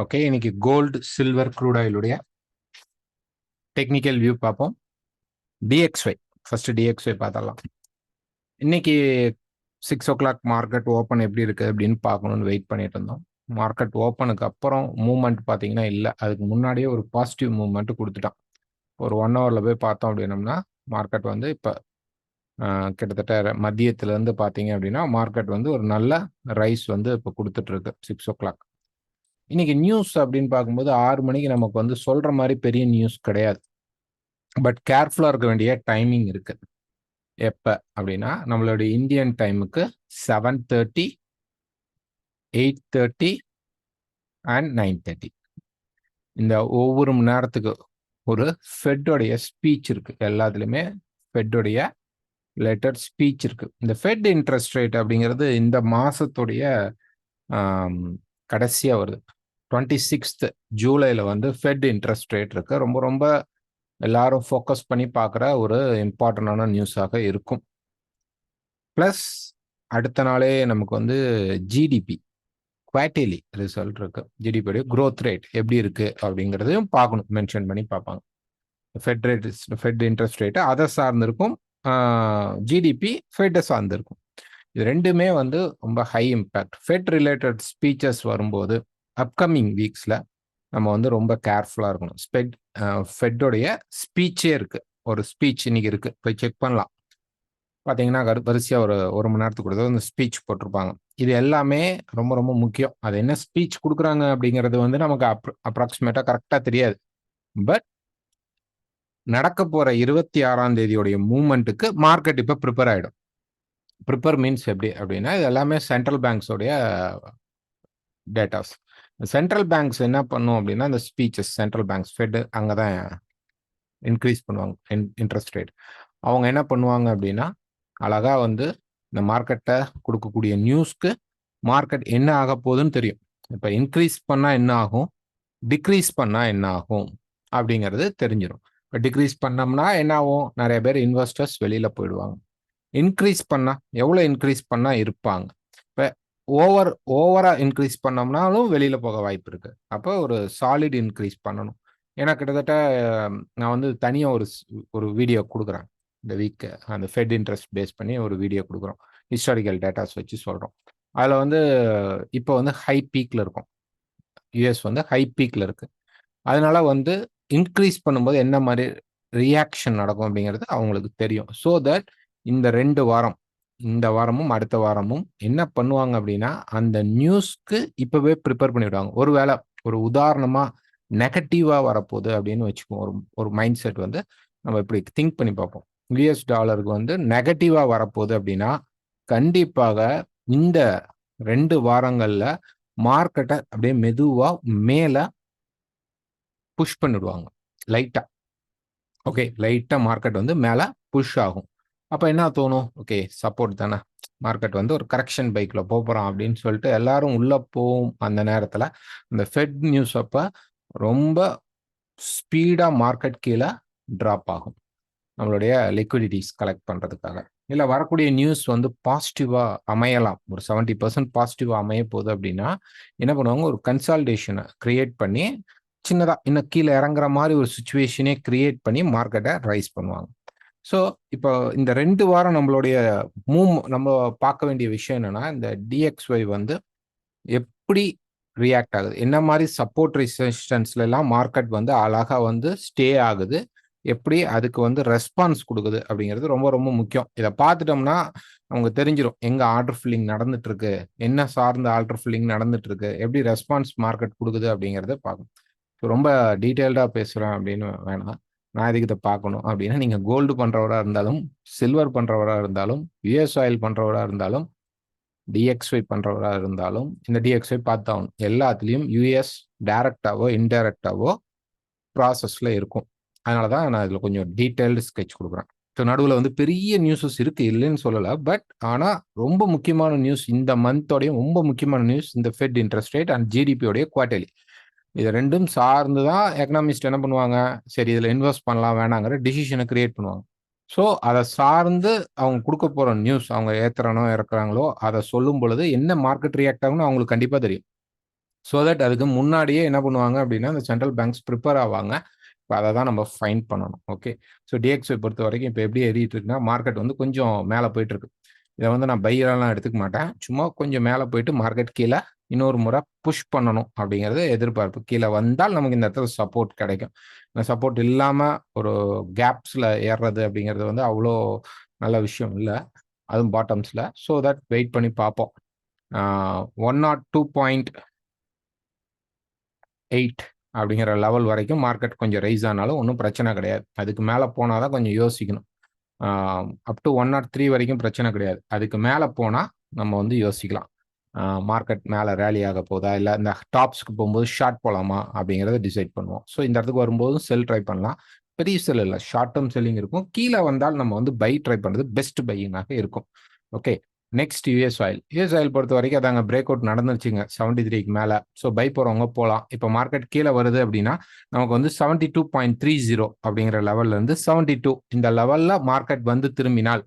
Okay, இன்னைக்கு gold, silver, crude ஆயிலுடைய technical view பார்ப்போம். டிஎக்ஸ்ஒய் ஃபர்ஸ்ட் டிஎக்ஸ்ஒய் பார்த்தரலாம். இன்னைக்கு 6 o'clock மார்க்கெட் ஓப்பன் எப்படி இருக்கு அப்படின்னு பார்க்கணும்னு வெயிட் பண்ணிட்டு இருந்தோம். மார்க்கெட் ஓப்பனுக்கு அப்புறம் மூவ்மெண்ட் பார்த்தீங்கன்னா இல்லை, அதுக்கு முன்னாடியே ஒரு பாசிட்டிவ் மூவ்மெண்ட் கொடுத்துட்டான். ஒரு 1 hourல போய் பார்த்தோம் அப்படின்னம்னா மார்க்கெட் வந்து இப்போ கிட்டத்தட்ட மதியத்திலேருந்து பார்த்தீங்க அப்படின்னா மார்க்கெட் வந்து ஒரு நல்ல ரைஸ் வந்து இப்போ கொடுத்துட்டு இருக்கு 6 o'clock. இன்னைக்கு நியூஸ் அப்படின்னு பார்க்கும்போது 6 மணிக்கு நமக்கு வந்து சொல்ற மாதிரி பெரிய நியூஸ் கிடையாது. பட் கேர்ஃபுல்லாக இருக்க வேண்டிய டைமிங் இருக்கு. எப்போ அப்படின்னா நம்மளுடைய இந்தியன் டைமுக்கு 7:30, 8:30 அண்ட் 9:30 இந்த ஒவ்வொரு மணி நேரத்துக்கு ஒரு ஃபெட்டோடைய ஸ்பீச் இருக்கு. எல்லாத்துலேயுமே ஃபெட்டோடைய லெட்டர் ஸ்பீச் இருக்கு. இந்த ஃபெட் இன்ட்ரெஸ்ட் ரேட் அப்படிங்கிறது இந்த மாசத்துடைய கடைசியாக வருது. 26th ஜூலைல வந்து ஃபெட் இன்ட்ரெஸ்ட் ரேட் இருக்கு. ரொம்ப ரொம்ப எல்லாரும் ஃபோக்கஸ் பண்ணி பார்க்குற ஒரு இம்பார்ட்டண்டான நியூஸாக இருக்கும். ப்ளஸ் அடுத்த நாளே நமக்கு வந்து ஜிடிபி குவார்டர்லி ரிசல்ட் இருக்கு. ஜிடிபியோடைய க்ரோத் ரேட் எப்படி இருக்கு அப்படிங்கிறதையும் பார்க்கணும், மென்ஷன் பண்ணி பார்ப்பாங்க. ஃபெட் இன்ட்ரெஸ்ட் ரேட்டு அதை சார்ந்திருக்கும், ஜிடிபி ஃபெட்டை சார்ந்திருக்கும். இது ரெண்டுமே வந்து ரொம்ப high impact. Fed related speeches வரும்போது அப்கமிங் வீக்ஸில் நம்ம வந்து ரொம்ப கேர்ஃபுல்லாக இருக்கணும். ஃபெட்டோடைய ஸ்பீச்சே இருக்கு, ஒரு ஸ்பீச் இன்னைக்கு இருக்கு, போய் செக் பண்ணலாம். பார்த்தீங்கன்னா வரிசையாக ஒரு மணி நேரத்துக்கு கொடுத்தது அந்த ஸ்பீச் போட்டிருப்பாங்க. இது எல்லாமே ரொம்ப ரொம்ப முக்கியம். அது என்ன ஸ்பீச் கொடுக்குறாங்க அப்படிங்கிறது வந்து நமக்கு அப்ராக்சிமேட்டாக கரெக்டாக தெரியாது. பட் நடக்க போகிற 26ஆம் தேதியோடைய மூவ்மெண்ட்டுக்கு மார்க்கெட் இப்போ ப்ரிப்பேர் ஆகிடும். ப்ரிப்பேர் மீன்ஸ் எப்படி அப்படின்னா இது எல்லாமே சென்ட்ரல் பேங்க்ஸோடைய டேட்டாஸ். சென்ட்ரல் பேங்க்ஸ் என்ன பண்ணும் அப்படின்னா இந்த ஸ்பீச்சஸ், சென்ட்ரல் பேங்க்ஸ் ஃபெட் அங்கே தான் இன்க்ரீஸ் பண்ணுவாங்க இன்ட்ரெஸ்ட் ரேட். அவங்க என்ன பண்ணுவாங்க அப்படின்னா அழகாக வந்து இந்த மார்க்கெட்டை கொடுக்கக்கூடிய நியூஸ்க்கு மார்க்கெட் என்ன ஆக போகுதுன்னு தெரியும். இப்போ இன்க்ரீஸ் பண்ணால் என்ன ஆகும், டிக்ரீஸ் பண்ணால் என்ன ஆகும் அப்படிங்கிறது தெரிஞ்சிடும். இப்போ டிக்ரீஸ் பண்ணோம்னா என்ன ஆகும், நிறைய பேர் இன்வெஸ்டர்ஸ் வெளியில் போயிடுவாங்க. இன்க்ரீஸ் பண்ணால் எவ்வளோ இன்க்ரீஸ் பண்ணால் இருப்பாங்க. இப்போ ஓவராக இன்க்ரீஸ் பண்ணோம்னாலும் வெளியில் போக வாய்ப்பு இருக்குது. அப்போ ஒரு சாலிட் இன்க்ரீஸ் பண்ணணும். ஏன்னா கிட்டத்தட்ட நான் வந்து தனியாக ஒரு வீடியோ கொடுக்குறேன் இந்த வீக்கு. அந்த ஃபெட் இன்ட்ரெஸ்ட் பேஸ் பண்ணி ஒரு வீடியோ கொடுக்குறோம், ஹிஸ்டாரிக்கல் டேட்டாஸ் வச்சு சொல்கிறோம். அதில் வந்து இப்போ வந்து ஹை பீக்கில் இருக்கும், யூஎஸ் வந்து ஹை பீக்கில் இருக்குது. அதனால வந்து இன்க்ரீஸ் பண்ணும்போது என்ன மாதிரி ரியாக்ஷன் நடக்கும் அப்படிங்கிறது அவங்களுக்கு தெரியும். ஸோ தட் இந்த 2 வாரம், இந்த வாரமும் அடுத்த வாரமும் என்ன பண்ணுவாங்க அப்படின்னா அந்த நியூஸ்க்கு இப்போவே ப்ரிப்பேர் பண்ணிவிடுவாங்க. ஒருவேளை ஒரு உதாரணமாக நெகட்டிவாக வரப்போகுது அப்படின்னு வச்சுக்குவோம். ஒரு மைண்ட் செட் வந்து நம்ம இப்படி திங்க் பண்ணி பார்ப்போம். யூஎஸ் டாலருக்கு வந்து நெகட்டிவாக வரப்போகுது அப்படின்னா கண்டிப்பாக இந்த 2 வாரங்களில் மார்க்கெட்டை அப்படியே மெதுவாக மேலே புஷ் பண்ணிவிடுவாங்க லைட்டாக. ஓகே, லைட்டாக மார்க்கெட் வந்து மேலே புஷ் ஆகும். அப்போ என்ன தோணும், ஓகே சப்போர்ட் தானே, மார்க்கெட் வந்து ஒரு கரெக்ஷன் பைக்கில் போகிறோம் அப்படின்னு சொல்லிட்டு எல்லாரும் உள்ளே போகும். அந்த நேரத்தில் இந்த ஃபெட் நியூஸ் அப்போ ரொம்ப ஸ்பீடாக மார்க்கெட் கீழே ட்ராப் ஆகும், நம்மளுடைய லிக்விடிட்டிஸ் கலெக்ட் பண்ணுறதுக்காக. இல்லை வரக்கூடிய நியூஸ் வந்து பாசிட்டிவாக அமையலாம், ஒரு 70% பாசிட்டிவாக அமைய போகுது அப்படின்னா என்ன பண்ணுவாங்க, ஒரு கன்சால்டேஷனை கிரியேட் பண்ணி சின்னதாக இன்னும் கீழே இறங்குற மாதிரி ஒரு சுச்சுவேஷனே கிரியேட் பண்ணி மார்க்கெட்டை ரைஸ் பண்ணுவாங்க. ஸோ இப்போ இந்த 2 வாரம் நம்மளுடைய நம்ம பார்க்க வேண்டிய விஷயம் என்னன்னா இந்த டிஎக்ஸ்ஒய் வந்து எப்படி ரியாக்ட் ஆகுது, என்ன மாதிரி சப்போர்ட் ரெசிஸ்டன்ஸ்ல எல்லாம் மார்க்கெட் வந்து அழகாக வந்து ஸ்டே ஆகுது, எப்படி அதுக்கு வந்து ரெஸ்பான்ஸ் கொடுக்குது அப்படிங்கிறது ரொம்ப ரொம்ப முக்கியம். இதை பார்த்துட்டோம்னா அவங்க தெரிஞ்சிடும் எங்க ஆர்டர் ஃபில்லிங் நடந்துட்டு இருக்கு, என்ன சார்ந்த ஆர்டர் ஃபில்லிங் நடந்துட்டு இருக்கு, எப்படி ரெஸ்பான்ஸ் மார்க்கெட் கொடுக்குது அப்படிங்கிறத பார்க்கணும். ரொம்ப டீட்டெயில்டாக பேசுகிறேன் அப்படின்னு வேணாம், நான் இதுக்கு இதை பார்க்கணும் அப்படின்னா நீங்கள் கோல்டு பண்ணுறவராக இருந்தாலும், சில்வர் பண்ணுறவராக இருந்தாலும், யூஎஸ் ஆயில் பண்ணுறவராக இருந்தாலும், டிஎக்ஸ்ஒய் பண்ணுறவராக இருந்தாலும் இந்த டிஎக்ஸ்ஒய் பார்த்தாகணும். எல்லாத்துலேயும் யூஎஸ் டைரக்டாவோ இன்டைரக்டாவோ ப்ராசஸில் இருக்கும். அதனால தான் நான் இதில் கொஞ்சம் டீட்டெயில்டு ஸ்கெட்ச் கொடுக்குறேன். ஸோ நடுவில் வந்து பெரிய நியூஸஸ் இருக்குது, இல்லைன்னு சொல்லலை. பட் ஆனால் ரொம்ப முக்கியமான நியூஸ் இந்த மந்தோடையும் ரொம்ப முக்கியமான நியூஸ் இந்த ஃபெட் இன்ட்ரெஸ்ட் ரேட் அண்ட் ஜிடிபியோடைய குவார்டர்லி. இது ரெண்டும் சார்ந்து தான் எக்கனாமிஸ்ட் என்ன பண்ணுவாங்க, சரி இதில் இன்வெஸ்ட் பண்ணலாம் வேணாங்கிற டிசிஷனை கிரியேட் பண்ணுவாங்க. ஸோ அதை சார்ந்து அவங்க கொடுக்க போகிற நியூஸ், அவங்க ஏற்றுறானோ இறக்குறாங்களோ அதை சொல்லும் பொழுது என்ன மார்க்கெட் ரியாக்ட் ஆகும்னு அவங்களுக்கு கண்டிப்பாக தெரியும். ஸோ தட் அதுக்கு முன்னாடியே என்ன பண்ணுவாங்க அப்படின்னா இந்த சென்ட்ரல் பேங்க்ஸ் ப்ரிப்பேர் ஆவாங்க. இப்போ அதை தான் நம்ம ஃபைன் பண்ணணும். ஓகே, ஸோ DXY பொறுத்த வரைக்கும் இப்போ எப்படி ஏறிட்டு இருக்குன்னா மார்க்கெட் வந்து கொஞ்சம் மேலே போயிட்டு இருக்கு. இதை வந்து நான் பையெல்லாம் எடுத்துக்க மாட்டேன். சும்மா கொஞ்சம் மேலே போயிட்டு மார்க்கெட் கீழே இன்னொரு முறை புஷ் பண்ணணும் அப்படிங்கிறது எதிர்பார்ப்பு. கீழே வந்தால் நமக்கு இந்த இடத்துல சப்போர்ட் கிடைக்கும். இந்த சப்போர்ட் இல்லாமல் ஒரு கேப்ஸில் ஏறுறது அப்படிங்கிறது வந்து அவ்வளோ நல்ல விஷயம் இல்லை, அதுவும் பாட்டம்ஸில். ஸோ தட் வெயிட் பண்ணி பார்ப்போம். 102.8 அப்படிங்கிற லெவல் வரைக்கும் மார்க்கெட் கொஞ்சம் ரைஸ் ஆனாலும் ஒன்றும் பிரச்சனை கிடையாது. அதுக்கு மேலே போனால் தான் கொஞ்சம் யோசிக்கணும். அப் டு 103 வரைக்கும் பிரச்சனை கிடையாது. அதுக்கு மேலே போனால் நம்ம வந்து யோசிக்கலாம். மார்க்கெட் மேலே ரேலி ஆக போதா, இல்லை இந்த டாப்ஸ்க்கு போகும்போது ஷார்ட் போகலாமா அப்படிங்கிறத டிசைட் பண்ணுவோம். ஸோ இந்த இடத்துக்கு வரும்போதும் செல் ட்ரை பண்ணலாம். பெரிய செல் இல்லை, ஷார்ட் டேர்ம் செல்லிங் இருக்கும். கீழே வந்தால் நம்ம வந்து பை ட்ரை பண்ணுறது பெஸ்ட் பையிங்காக இருக்கும். Okay, next US oil. US oil பொறுத்த வரைக்கும் அதாங்க பிரேக் அவுட் நடந்துருச்சுங்க 73க்கு மேலே. ஸோ பை போகிறவங்க போகலாம். இப்போ மார்க்கெட் கீழே வருது அப்படின்னா நமக்கு வந்து 72.30 அப்படிங்கிற லெவல்ல இருந்து 72 இந்த லெவலில் மார்க்கெட் வந்து திரும்பினால்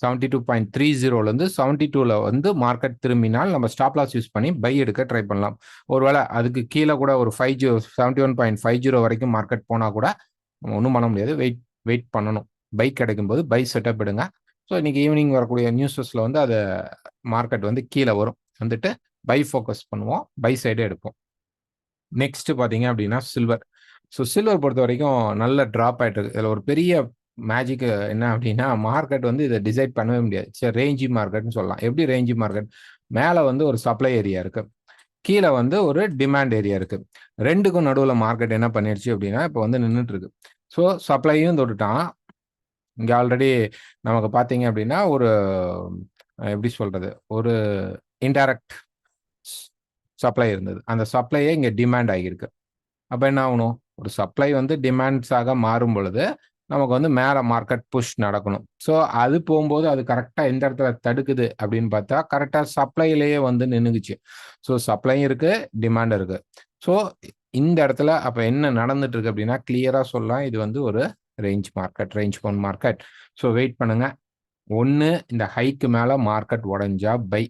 72.30லேருந்து 72ல வந்து மார்க்கெட் திரும்பினால் நம்ம ஸ்டாப் லாஸ் யூஸ் பண்ணி பை எடுக்க ட்ரை பண்ணலாம். ஒருவேளை அதுக்கு கீழே கூட ஒரு 71.50 வரைக்கும் மார்க்கெட் போனால் கூட நம்ம ஒன்றும் பண்ண முடியாது. வெயிட் பண்ணணும். பை கிடைக்கும் போது பை செட்டப் எடுங்க. ஸோ இன்னைக்கு ஈவினிங் வரக்கூடிய நியூஸஸில் வந்து அது மார்க்கெட் வந்து கீழே வரும், வந்துட்டு பை ஃபோக்கஸ் பண்ணுவோம், பை சைடே எடுப்போம். நெக்ஸ்ட் பார்த்தீங்க அப்படின்னா சில்வர். ஸோ சில்வர் பொறுத்த வரைக்கும் நல்ல ட்ராப் ஆகிட்டு இருக்கு. இதில் ஒரு பெரிய மேஜிக் என்ன அப்படின்னா மார்க்கெட் வந்து இதை டிசைட் பண்ணவே முடியாது. சரி, ரேஞ்சி மார்க்கெட்னு சொல்லலாம். எப்படி ரேஞ்சி மார்க்கெட்? மேலே வந்து ஒரு சப்ளை ஏரியா இருக்கு, கீழே வந்து ஒரு டிமாண்ட் ஏரியா இருக்கு. ரெண்டுக்கும் நடுவில் மார்க்கெட் என்ன பண்ணிடுச்சு அப்படின்னா இப்போ வந்து நின்றுட்டு இருக்கு. ஸோ சப்ளையும் தொட்டுட்டான். இங்கே ஆல்ரெடி நமக்கு பார்த்தீங்க அப்படின்னா ஒரு எப்படி சொல்றது, ஒரு இன்டைரக்ட் சப்ளை இருந்தது. அந்த சப்ளையே இங்கே டிமாண்ட் ஆகியிருக்கு. அப்போ என்ன ஆகணும்? ஒரு சப்ளை வந்து டிமாண்ட்ஸாக மாறும் பொழுது நமக்கு வந்து மேலே மார்க்கெட் புஷ் நடக்கணும். ஸோ அது போகும்போது அது கரெக்டாக எந்த இடத்துல தடுக்குது அப்படின்னு பார்த்தா கரெக்டாக சப்ளையிலேயே வந்து நின்றுக்குச்சு. ஸோ சப்ளையும் இருக்கு, டிமாண்ட் இருக்கு. ஸோ இந்த இடத்துல அப்போ என்ன நடந்துட்டு இருக்கு அப்படின்னா கிளியராக சொல்லலாம், இது வந்து ஒரு range market, range bound market. So wait பண்ணுங்க. ஒன்று இந்த ஹைக்கு மேலே மார்க்கெட் உடஞ்சா பை,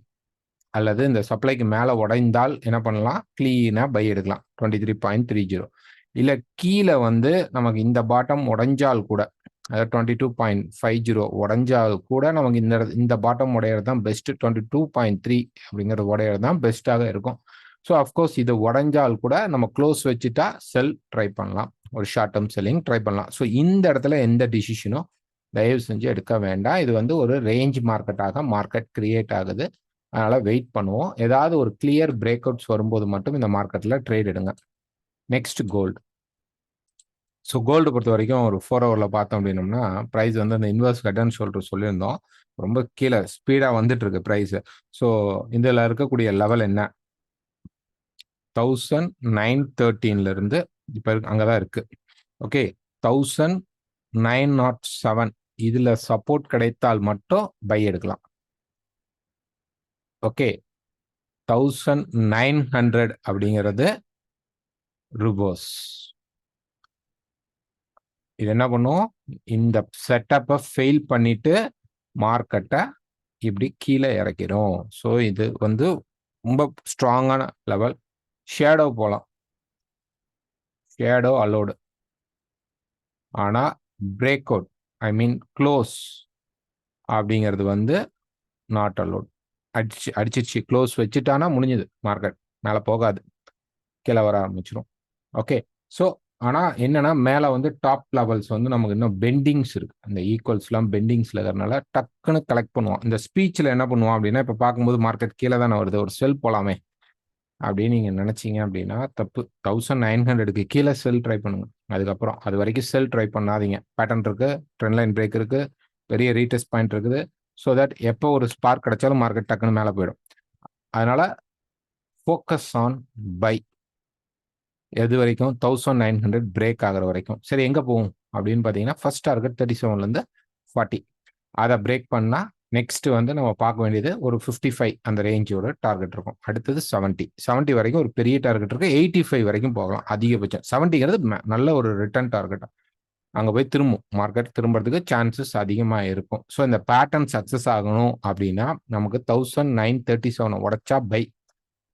அல்லது இந்த சப்ளைக்கு மேலே உடைந்தால் என்ன பண்ணலாம்? கிளீனாக பை எடுக்கலாம் 23.30. இல்லை கீழே வந்து நமக்கு இந்த பாட்டம் உடைஞ்சால் கூட, அதாவது 22.50 உடைஞ்சால் கூட நமக்கு இந்த பாட்டம் உடையிறது தான் பெஸ்ட். 22.3 அப்படிங்கிறது உடையிறது தான் பெஸ்ட்டாக இருக்கும். ஸோ அஃப்கோர்ஸ் இது உடைஞ்சால் கூட நம்ம க்ளோஸ் வச்சுட்டா செல் ட்ரை பண்ணலாம், ஒரு ஷார்ட் டேர்ம் செல்லிங் ட்ரை பண்ணலாம். ஸோ இந்த இடத்துல எந்த டிசிஷனும் தயவு செஞ்சு எடுக்க வேண்டாம். இது வந்து ஒரு ரேஞ்ச் மார்க்கெட்டாக மார்க்கெட் கிரியேட் ஆகுது. அதனால வெயிட் பண்ணுவோம். ஏதாவது ஒரு கிளியர் பிரேக் அவுட்ஸ் வரும்போது மட்டும் இந்த மார்க்கெட்ல ட்ரேட் எடுங்க. Next gold. ஸோ கோல்டு பொறுத்த வரைக்கும் ஒரு 4 ஹவர்ல பார்த்தோம் அப்படின்னோம்னா ப்ரைஸ் வந்து அந்த இன்வெர்ஸ் கட்டன்னு சொல்லியிருந்தோம். ரொம்ப கீழே ஸ்பீடாக வந்துட்டு இருக்கு ப்ரைஸ். ஸோ இதில் இருக்கக்கூடிய லெவல் என்ன? 1913 இருந்து இப்போ அங்கே தான் இருக்கு. ஓகே, 1907 இதுல சப்போர்ட் கிடைத்தால் மட்டும் பை எடுக்கலாம். ஓகே, 1900 அப்படிங்கிறது ரிவர்ஸ். இது என்ன பண்ணும்? இந்த செட்டப்பை ஃபெயில் பண்ணிட்டு மார்க்கெட்டை இப்படி கீழே இறக்கிடும். ஸோ இது வந்து ரொம்ப ஸ்ட்ராங்கான லெவல். ஷேடோ போகலாம், ஷேடோ அலோடு. ஆனால் பிரேக் அவுட், ஐ மீன் க்ளோஸ் அப்படிங்கிறது வந்து நாட் அலோட். அடிச்சிச்சு க்ளோஸ் வச்சுட்டானா முடிஞ்சது, மார்க்கெட் மேலே போகாது, கீழே வர ஆரம்பிச்சிடும். ஓகே, ஸோ ஆனால் என்னன்னா மேலே வந்து டாப் லெவல்ஸ் வந்து நமக்கு இன்னும் பெண்டிங்ஸ் இருக்கு. அந்த ஈக்குவல்ஸ்லாம் பெண்டிங்ஸ்ல இருக்கிறதுனால டக்குன்னு கலெக்ட் பண்ணுவோம். இந்த ஸ்பீச்சில் என்ன பண்ணுவோம் அப்படின்னா இப்போ பார்க்கும்போது மார்க்கெட் கீழே தானே வருது, ஒரு செல் போலாமே அப்படின்னு நீங்கள் நினச்சிங்க அப்படின்னா தப்பு. 1900க்கு கீழே செல் ட்ரை பண்ணுங்க. அதுக்கப்புறம் அது வரைக்கும் செல் ட்ரை பண்ணாதீங்க. பேட்டர்ன் இருக்கு, ட்ரெண்ட் லைன் பிரேக் இருக்கு, பெரிய ரீடெஸ்ட் பாயிண்ட் இருக்குது. ஸோ தட் எப்போ ஒரு ஸ்பார்க் கிடைச்சாலும் மார்க்கெட் டக்குன்னு மேலே போயிடும். அதனால ஃபோக்கஸ் ஆன் பை. எது வரைக்கும்? 1900 பிரேக் ஆகிற வரைக்கும். சரி, எங்கே போகும் அப்படின்னு பார்த்தீங்கன்னா ஃபர்ஸ்ட் டார்கெட் 37லேருந்து 40. அதை பிரேக் பண்ணால் நெக்ஸ்ட் வந்து நம்ம பார்க்க வேண்டியது ஒரு 55 அந்த ரேஞ்சோட டார்கெட் இருக்கும். அடுத்தது 70 வரைக்கும் ஒரு பெரிய டார்கெட் இருக்கு. 85 வரைக்கும் போகலாம் அதிகபட்சம். 70ங்கிறது நல்ல ஒரு ரிட்டர்ன் டார்கெட். அங்கே போய் திரும்பும், மார்க்கெட் திரும்புறதுக்கு சான்சஸ் அதிகமாக இருக்கும். ஸோ இந்த பேட்டர்ன் சக்ஸஸ் ஆகணும் அப்படின்னா நமக்கு 1937 உடைச்சா பை,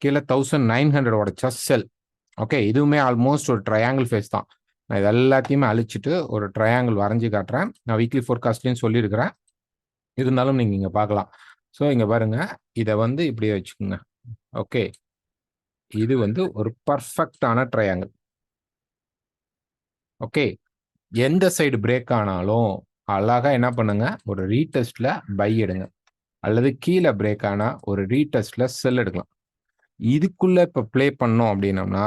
கீழே 1900 உடைச்சா செல். ஓகே, இதுவுமே ஆல்மோஸ்ட் ஒரு ட்ரையாங்கிள் ஃபேஸ் தான். நான் இது எல்லாத்தையுமே அழிச்சிட்டு ஒரு ட்ரையாங்கிள் வரைஞ்சி காட்டுறேன். நான் வீக்லி ஃபோர்காஸ்ட்லையும் சொல்லியிருக்கிறேன், இருந்தாலும் நீங்க இங்க பார்க்கலாம். ஸோ இங்க பாருங்க, இதை வந்து இப்படியே வச்சுக்கோங்க. ஓகே, இது வந்து ஒரு பர்ஃபெக்டான ட்ரையாங்கிள். ஓகே, எந்த சைடு பிரேக் ஆனாலும் அழகா என்ன பண்ணுங்க, ஒரு ரீடெஸ்ட்ல பை எடுங்க, அல்லது கீழே பிரேக் ஆனா ஒரு ரீடெஸ்ட்ல செல் எடுக்கலாம். இதுக்குள்ள இப்ப ப்ளே பண்ணோம் அப்படின்னம்னா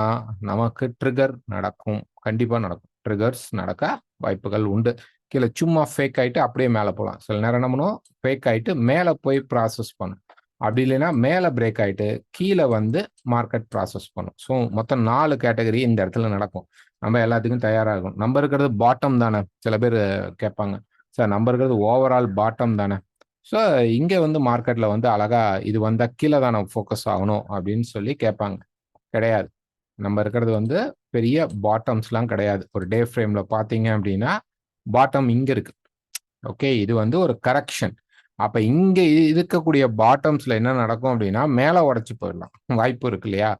நமக்கு ட்ரிகர் நடக்கும். கண்டிப்பா நடக்கும். ட்ரிகர்ஸ் நடக்க வாய்ப்புகள் உண்டு. கீழே சும்மா ஃபேக் ஆயிட்டு அப்படியே மேல போலாம். சில நேரம் என்ன பண்ணும், ஃபேக் ஆயிட்டு மேல போய் ப்ராசஸ் பண்ணும். அப்படி இல்லைன்னா மேல பிரேக் ஆயிட்டு கீழே வந்து மார்க்கெட் ப்ராசஸ் பண்ணும். ஸோ மொத்தம் 4 கேட்டகரி இந்த இடத்துல நடக்கும். நம்ம எல்லாத்துக்கும் தயாரா இருக்கணும். நம்ம இருக்கிறது பாட்டம் தானே? சில பேர் கேட்பாங்க, சார் நம்ம இருக்கிறது ஓவரால் பாட்டம் தானே? ஸோ இங்க வந்து மார்க்கெட்ல வந்து அழகா இது வந்தா கீழே தான் நம்ம ஃபோக்கஸ் ஆகணும் அப்படின்னு சொல்லி கேட்பாங்க. கிடையாது. நம்ம இருக்கிறது வந்து பெரிய பாட்டம்ஸ்லாம் கிடையாது. ஒரு டே ஃப்ரேம்ல பார்த்தீங்க அப்படின்னா பாட்டம் இங்க இருக்கு. ஓகே, இது வந்து ஒரு கரெக்ஷன். அப்ப இங்க இருக்கக்கூடிய பாட்டம்ஸ்ல என்ன நடக்கும் அப்படின்னா மேல உடைச்சு போயிடலாம். வாய்ப்பு இருக்கு இல்லையா?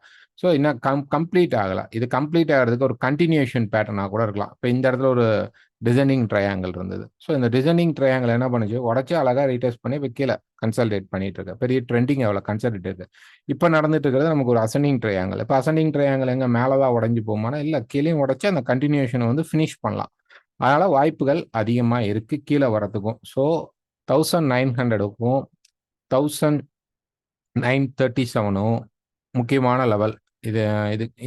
ஸோ இன்னும் கம்ப்ளீட் ஆகல. இது கம்ப்ளீட் ஆகிறதுக்கு ஒரு கண்டினியூஷன் பேட்டர்னா கூட இருக்கலாம். இப்ப இந்த இடத்துல ஒரு டிசைனிங் ட்ரையாங்கிள் இருந்தது. ஸோ இந்த டிசைனிங் ட்ரையாங்கிள் என்ன பண்ணுச்சு, உடைச்சு அழகா ரீடெஸ்ட் பண்ணி இப்ப கீழே கன்சாலிடேட் பண்ணிட்டு இருக்கு. பெரிய ட்ரெண்டிங் எவ்வளவு கன்சாலிடேட் இருக்கு. இப்ப நடந்துட்டு இருக்கிறது நமக்கு ஒரு அசெண்டிங் ட்ரையாங்கிள். இப்ப அசெண்டிங் ட்ரையாங்கிள் எங்க மேலதான் உடைஞ்சு போகுமானா இல்ல, கீழேயும் உடைச்சு அந்த கண்டினியூஷன் வந்து ஃபினிஷ் பண்ணலாம். அதனால வாய்ப்புகள் அதிகமா இருக்கு கீழே வரதுக்கும். ஸோ 1900க்கும் 1937ம் முக்கியமான லெவல். இதை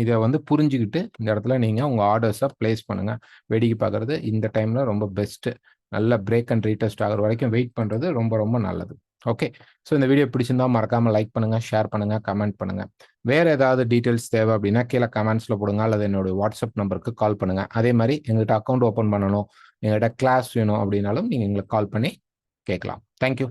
இதை வந்து புரிஞ்சுக்கிட்டு இந்த இடத்துல நீங்க உங்க ஆர்டர்ஸை பிளேஸ் பண்ணுங்க. வேடிக்கை பார்க்கறது இந்த டைம்ல ரொம்ப பெஸ்ட். நல்ல பிரேக் அண்ட் ரீடெஸ்ட் ஆகிற வரைக்கும் வெயிட் பண்றது ரொம்ப ரொம்ப நல்லது. ஓகே, ஸோ இந்த வீடியோ பிடிச்சிருந்தா மறக்காம லைக் பண்ணுங்க, ஷேர் பண்ணுங்க, கமெண்ட் பண்ணுங்க. வேற ஏதாவது டீட்டெயில்ஸ் தேவை அப்படின்னா கீழே கமெண்ட்ஸ்ல போடுங்க, அல்லது என்னோட வாட்ஸ்அப் நம்பருக்கு கால் பண்ணுங்க. அதே மாதிரி எங்கள்கிட்ட அக்கௌண்ட் ஓப்பன் பண்ணணும், எங்கள்கிட்ட கிளாஸ் வேணும் அப்படின்னாலும் நீங்க எங்களுக்கு கால் பண்ணி கேட்கலாம். தேங்க்யூ.